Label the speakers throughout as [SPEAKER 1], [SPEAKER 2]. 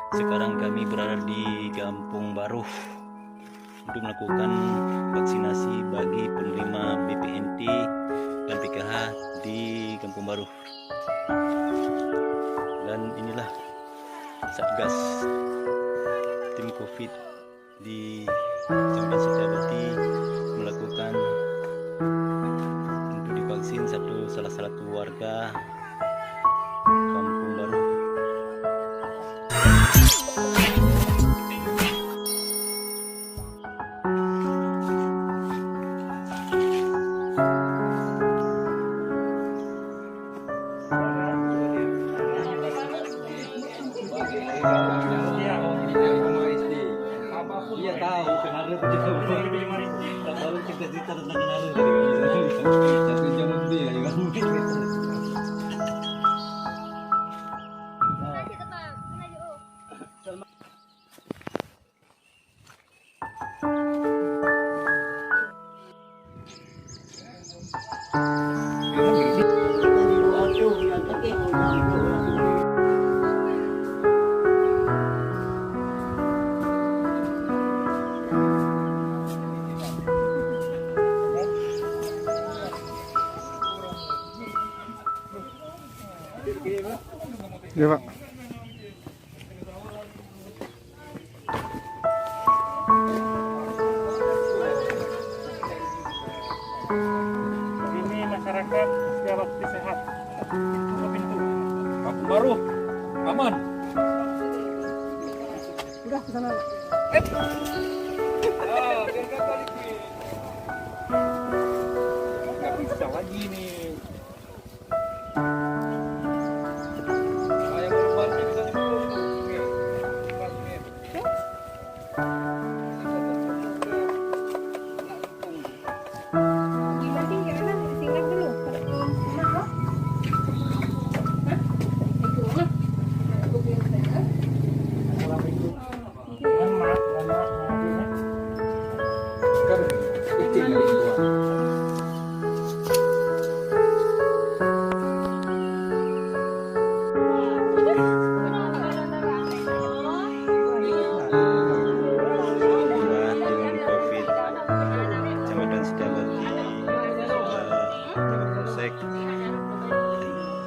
[SPEAKER 1] Sekarang kami berada di Kampung Baru untuk melakukan vaksinasi bagi penerima BPNT dan PKH di Kampung Baru. Dan inilah Satgas tim COVID di Kecamatan Setiabudi melakukan untuk divaksin salah satu warga Kampung Baru.
[SPEAKER 2] Iya tahu, pengaruh itu baru cerita tentang pengaruh. Satu jam lebih ya, mungkin.
[SPEAKER 3] Iya Pak.
[SPEAKER 4] Ini masyarakat Setiabudi sehat. Buka pintu. Kampung Baru aman.
[SPEAKER 3] Udah ke sana.
[SPEAKER 4] Biar nggak balik nih. Nggak bisa lagi nih. Yang berubahnya bisa dibuka.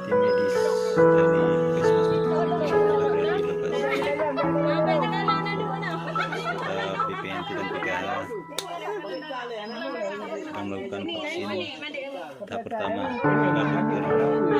[SPEAKER 1] Tim medis dari Puskesmas berada di lokasi. BPNT dan PKH akan melakukan vaksin tahap pertama pada Februari